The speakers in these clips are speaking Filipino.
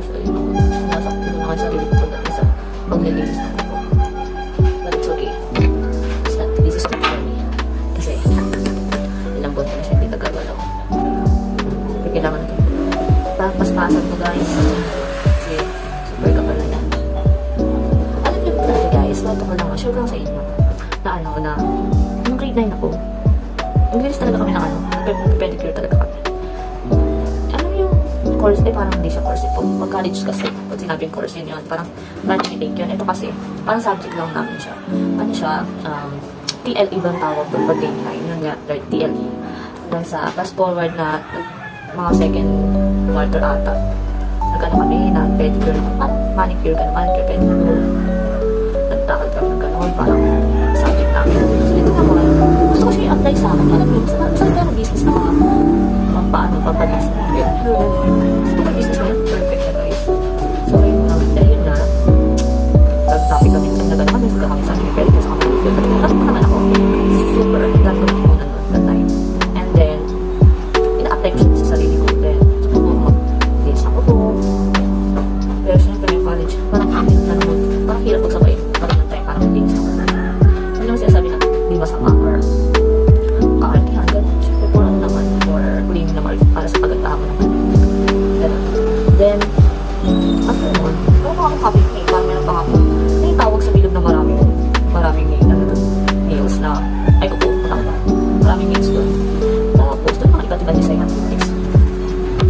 actually. Sinasakto ko naman sarili ko pagdating sa paglilinis ng kuko. But it's okay. This is good for me. Kasi, ilang buwan ko na siya hindi nagagalaw. Pero kailangan ito. Paspasan ko guys. Kasi, super kapal na yan. Alam niyo po natin guys, bato ko lang, share ko lang sa inyo. Na ano, na, nung grade 9 ako, English talaga kami ng ano, pedicure talaga kami. Ano yung course, parang hindi siya course. Pag college kasi, pag sinabing course yun, parang take yun. Ito kasi, parang subject lang namin siya. Ano siya, TLE bang tawag doon pag grade 9, yun nga, TLE. Hanggang sa fast forward na mga second quarter ata. Nag-ano kami, pedicure, parang manicure, pedicure. Nagtakal kami ng gano'n, parang subject namin. So, ito naman, gusto ko siya i-apply sa akin. Alam mo, saan tayo business na mga paano papalis na. Gusto ko business na yun, perfect na guys. So, ayun na, dahil na, nag-topic kami, nag-ano kami, kami sa akin, pedicure sa kami. Nag-ano pa naman ako, super, dahil ko naman muna that time. And then, ina-apply ko siya sa sarili ko. Then, so, mag-days ako po. Pero siyempre yung college, parang hirap magsabay. Parang tayo, parang days ako. Ano naman sinasabi na, di masama or kaartihan, gano'n. Siyempre, for ano naman, for cleaning naman, para sa pagandahan mo naman. Then, after naman, parang akong copy cake, parang meron pang ako. May tawag sa bilog na maraming nails na, ay kuko, maraming nails doon. Tapos, doon mga iba't ibang design ng nails.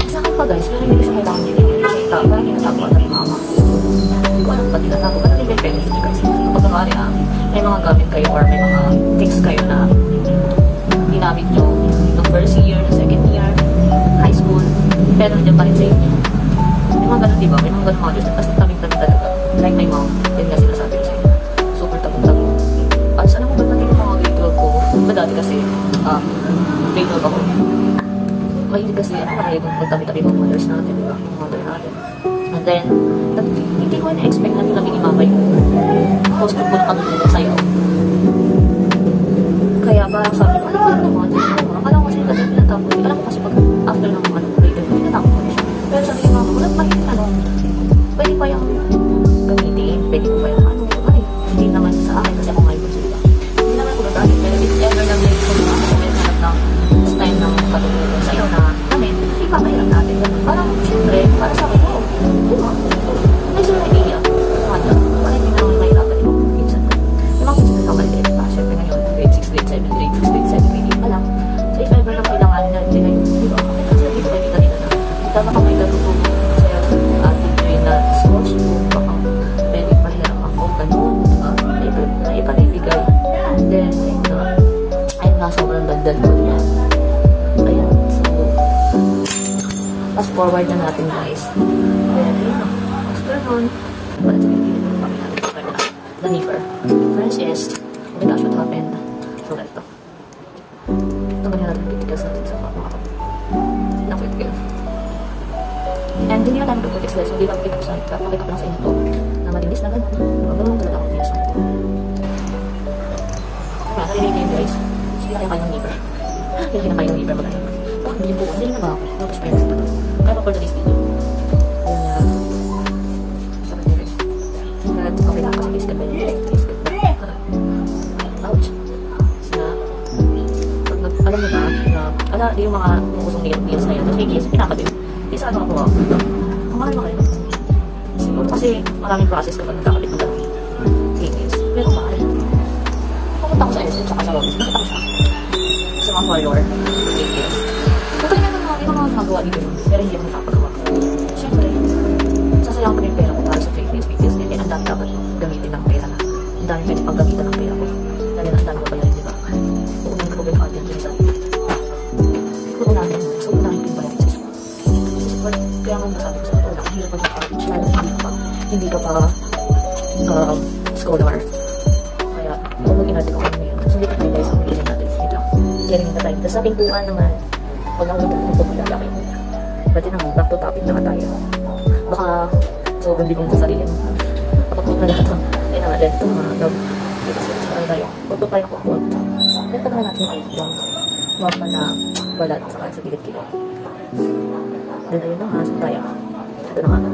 Sa akin pa guys, pero hindi siya kailangan nila yung design. Parang hinatago at ng mama. Hindi ko alam pa tinatago. Parang hindi may benefit nyo guys. Kapag nangyari may mga gamit kayo or may mga things kayo na ginamit nyo ng first year, ng second year, high school, pero nandiyan pa rin sa inyo. May mga ganun diba? May mga ganun modules na kasi taming-taming talaga. Like my mom, yun nga sinasabi ko sa inyo. Super taming-taming. At alam mo ba natin yung mga grade 12 ko? Diba dati kasi, grade 12 ako. Mahilig kasi, mahilig magtami-tami mga mothers natin, diba? Yung mother natin. And then, hindi ko na-expect na nila minimama yung post-group ko na kami nila sayaw. Kaya parang sabi ko, ano ba naman? Akala ko kasi kasi tinatapos. Alam ko kasi pag after ng mga grade, tinatapos ko siya. Pero sabi ko, wala pa yung pwede pa yung gamitin, pwede ko pa yung hindi naman sa akin kasi ako ngayon sila. Hindi naman ko nagagit, pero if ever na may kung may hanap ng style ng katulungan sa'yo na namin, hindi pa mahirap natin. Parang, syempre, para sa akin, ay sila idea. Parang hindi na naman mahirapan yung mga pinsan ko. Yung mga pinsan ko maliit pa, syempre ngayon, grade 6, grade 7, grade 6, grade 7, grade 8 pa lang. So if ever na kailangan nila yung, di ba, kasi hindi ko nakita nila na, dama ka may gatutubo sa'yo ating yun na sports book, baka pwede mahirap ako, ganun, na ipanindigay. Then, ayun nga, sobrang dagdag ko niya. Ayan, so, fast forward na natin guys. Ayan, yun na. After nun, wala sa pinili ng kami natin. The neighbor. First is, oh my gosh, what happened? So, ganito. Ito ba natin pitikals natin sa mga pitikals. And hindi na namin pitikals guys, hindi lang pitikals sa ito. Pakita ko lang sa inyo ito. Na malinis na gano'n. Magano'n talaga akong nilas ng ito. Kaya, narinig niyo guys. Hindi na kayo ng neighbor. Hindi na kayo ng neighbor magano'n. Bakit hindi po? Hindi na ba ako? Tapos pa yun. Kaya pa for today's video. Okay lang kasi please ka ba yun? Ouch. Alam mo ba, yung mga usong nails na yun, tapos may case, pinakabit. Isa ano ako, ang mahal mo kayo. Siguro kasi maraming process kapag nagkakabit mo lang nails. Pero mahal. Pumunta ko sa SM, tsaka sa Robis, nakita ko siya. Sa mga color, nails. Kapag nga naman, yung mga magawa dito, pero hindi ako nakapagawa. Siyempre, sasayang ko yung pera ko para sa fake nails, hindi ang dami dapat gamitin ng pera na. Ang dami pwede pang gamitin ng pera ko. Dahil ang dami ko ba yun, di ba? Uunang ko ba yung audience yung isa? So, unahin yung bayan sa school. Kaya nga masabi ko sa ito, ang hirap mag-college, lalo hindi ka pa scholar. Kaya, kung mag-inarte ko kami ngayon, so hindi ko kayo guys ang reason natin. Ito, getting in the time. Tapos sa ating tuwan naman, pag nakulit ko maglalaki mo na. Ba't yun ang back to topic na tayo? Baka, sobrang bigong sa sarili mo. Kapag na lahat ang, ayun na, then ito mga dog. Dito sa tayo. Pagto tayo kapag. Then pag natin yung mapa na balat sa gilid-gilid. Then ayun na nga, sa tayo. Ito na nga.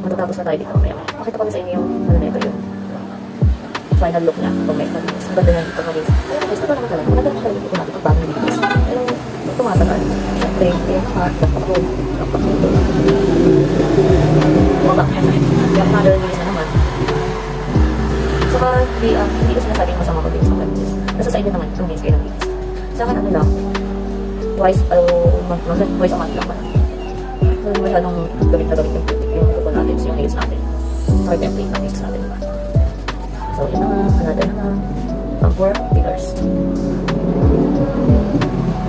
matatapos na tayo dito mamaya. Pakita ko sa inyo yung, ano na ito yung final look niya. Kung may malinis. Ang ganda niya dito malinis. Pero guys, ito naman talaga. Maganda naman talaga dito natin pag bagong linis. Pero tumatagal. Siyempre, napakapag. Bumabak niya sa akin. Yung mother linis na naman. Saka, hindi ko sinasabing masama ko linis ng linis. Nasa sa inyo naman, itong linis kayo ng linis. Sa akin, ano lang, twice a month lang pala. Hindi masyadong gamit na gamit yung kuko natin, yung nails natin. Sorry, template ng nails natin, diba? So, yun na nga, another na nga, pang 4 fillers.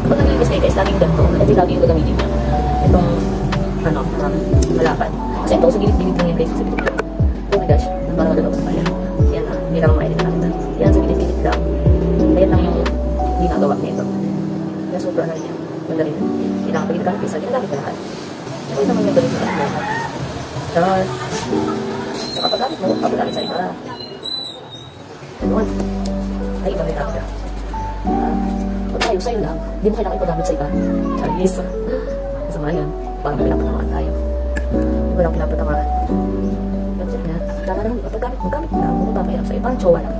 Kapag nag-linis kayo guys, laging ganito, hindi lagi yung gagamitin niya. Itong, malapan. Kasi ito, sa gilid-gilid lang yun guys, sa gilid-gilid. Oh my gosh, parang madalawag pa yan. Yan na, hindi naman mainit na natin. Yan, sa gilid-gilid lang. Ayan lang yung ginagawa nito. Yan, super na rin yan. Ganda rin. Pinakapagin ka na pisa, ginagamit ka lahat. Ito naman yung galit na lahat. Charot. Sa kapagamit mo, kapagamit sa iba. Ganun. Ay, iba may tapos. Kung tayo sa'yo lang, hindi mo kailangan ipagamit sa iba. Charis. Masama yan. Parang pinapatamaan tayo. Hindi mo lang pinapatamaan. Ganun nga. Tama naman, paggamit mo lang, mo mapapahirap sa iba. Parang jowa lang.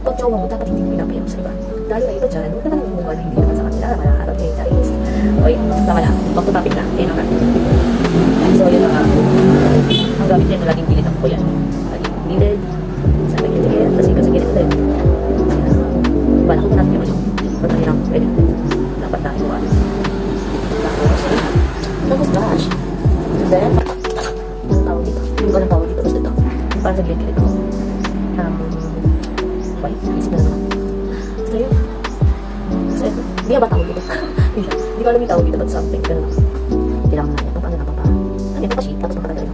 Pag jowa mo, dapat hindi mo pinapahirap sa iba. Lalo na iba dyan, huwag naman ang gumawa na hindi naman sa kanila. Manaharap niya yung Charis. Oy, tama na. Back to topic na. Kaya naman. So, yun na nga. Ang gamit niya na laging gilid ako po yan. Laging gilid. Sa gilid. Tapos ikaw sa gilid ulit. Bala ko na natin yung ba't na hirang pwede. Dapat na ito. Tapos brush. And then, ang tawag dito. Hindi ko lang tawag dito. Basta ito. Parang sa gilid-gilid ako. Wait, isip na naman. Basta yun. Basta ito. Hindi nga ba tawag dito? Hindi ko alam yung tawag dito. But something. Ganun. Kailangan na ito. Paano na pa? Ano ito pa sheet? Tapos makatagal ito.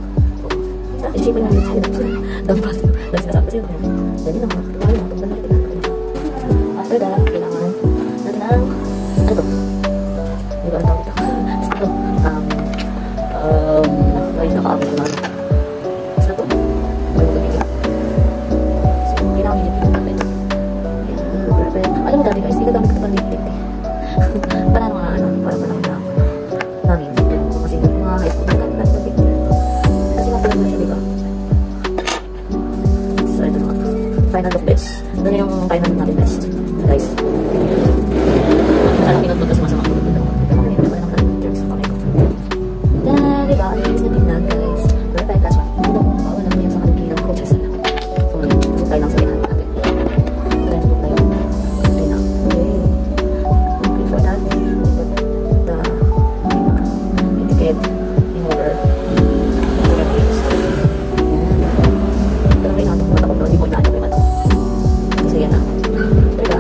I-shape mo yung lips. Dami pa sila. Dami sinasabi kasi ito. Dali na mga. Tumayo na. Pagdala natin natin. After that, kailangan natin ang ano to? Hindi ko alam tawag ito. Basta ito. Guys, naka-amin yung ano. Basta ito. Ano ito bigyan? So, kailangan hindi ito. Perfect. Alam mo dati guys, hindi nagamit ko pa lip-lip eh. Para mga ano, para lang na namin. Kasi mga high school, nagamit natin ito lip-lip. Kasi mapalag na siya, diba? So, ito naman. Final look best. Doon yung final look natin best. Guys. Sana pinag-look na sumasama ko dito. Ito mga ganito pa naman ang germs sa kamay ko. Tara, diba? Ang linis na tingnan, guys. Perfect. Last one. Ito kung bawal na yung sa kanilang coaches na. So, ito tayo lang sa lihan natin. Let's look tayo. Okay na. Okay. Before that, we put the etiquette in order. Pero may natin matakot na. Hindi mo inaano may matakot. Kasi yan na. Diba?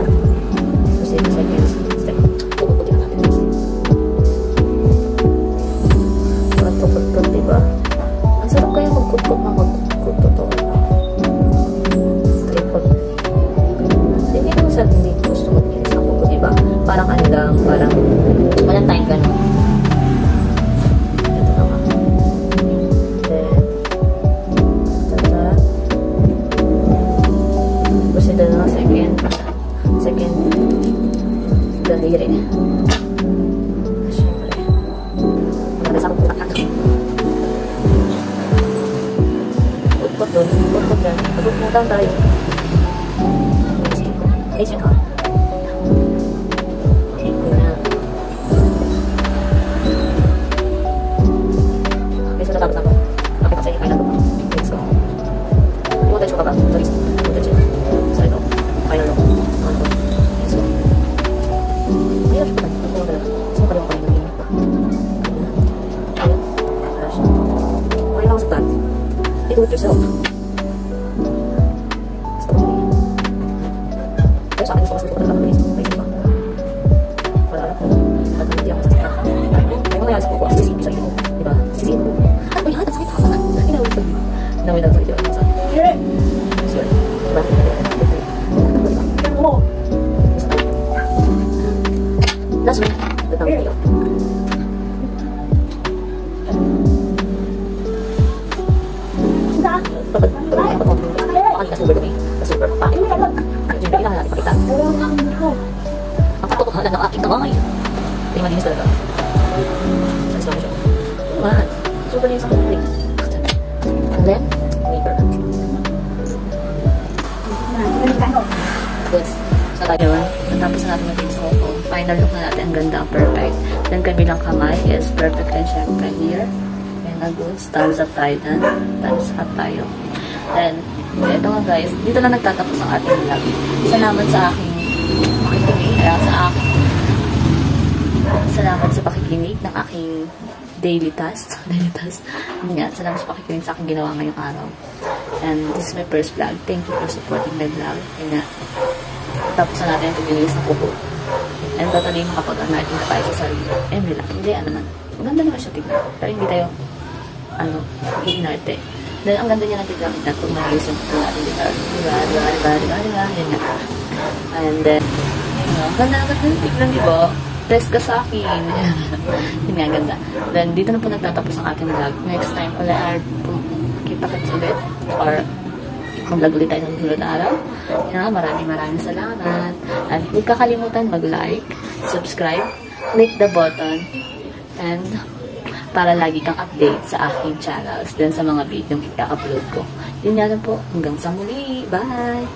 So, 7 seconds. Step. Puputin na natin. Pagkut-kut, diba? Ang sarap kayo magkut-kut na magkut-kut. Totoo na. Tripod. Hindi ko sa hindi gusto mag-inis ng kuko, diba? Parang ano lang, parang walang time ka no? Ito na nga. Then, tata. Proceed na second daliri. Siyempre. Maganda sa kuko na. Put doon. Put doon. Pagpupuntan tayo. Ayos yun ha. Okay, so natapos na po. Kapit sa inyo, final look. Let's go. Iwatay siya ka ba? Sorry. Iwatay siya. So ito. Final look. Let's go. Ayos siya pa. Ito na. Sino pa rin ako yung init pa? Ayun. Ayos. Okay lang sa plan. Do it yourself. Stop me. Pero sa akin, gusto ko talaga mag-inis. May isip ba? Wala alam ko. Ba't hindi ako sasakit? May mga nangyari sa kuko. Sisipin sa iyo. Diba? Sisipin ko. At may lahat. Ang sakit ha. Inawin ko. Inawin lang sa iyo. Ang sakit. Sorry. Diba? Diba? Last one. Datang tayo. Super dumi. Super pangit. Yung kailangan natin pakita. Ang katotohanan ng aking kamay. Hindi malinis talaga. Alis lang siya. Diba? Super linis ang kamay. And then, later. Good. So, yun. Natapos na natin yung sa kuko. Final look na natin. Ang ganda, perfect. Then, kabilang kamay is perfect and syempre here. And a good. Thumbs up tayo dyan. Thumbs up tayo. Then, ito nga guys. Dito lang nagtatapos ang ating vlog. Salamat sa aking pakikinig. Salamat sa pakikinig ng aking daily task. Salamat sa pakikinig sa aking ginawa ngayong araw. And this is my first vlog. Thank you for supporting my vlog. Kaya nga, tapos na natin ito bilinis ng kuko. And totally makapag-ano natin na tayo sa sarili. And relax. Hindi, naman. Maganda naman siya tignan. Pero hindi tayo, iinarte. Then, ang ganda niya ng tignan na kung maayos yung kuko natin. Diba? Yan nga. And then, ang ganda ng tignan, diba? Test ka sa akin. Yun nga, ganda. Then, dito na po nagtatapos ang ating vlog. Next time, kita-kits ulit. Or, mag-vlog ulit tayo ng sunod na araw. Yun nga, maraming salamat. At huwag kakalimutan mag-like, subscribe, click the button, and para lagi kang update sa aking channels din sa mga video yung i-upload ko. Yun nga lang po. Hanggang sa muli. Bye!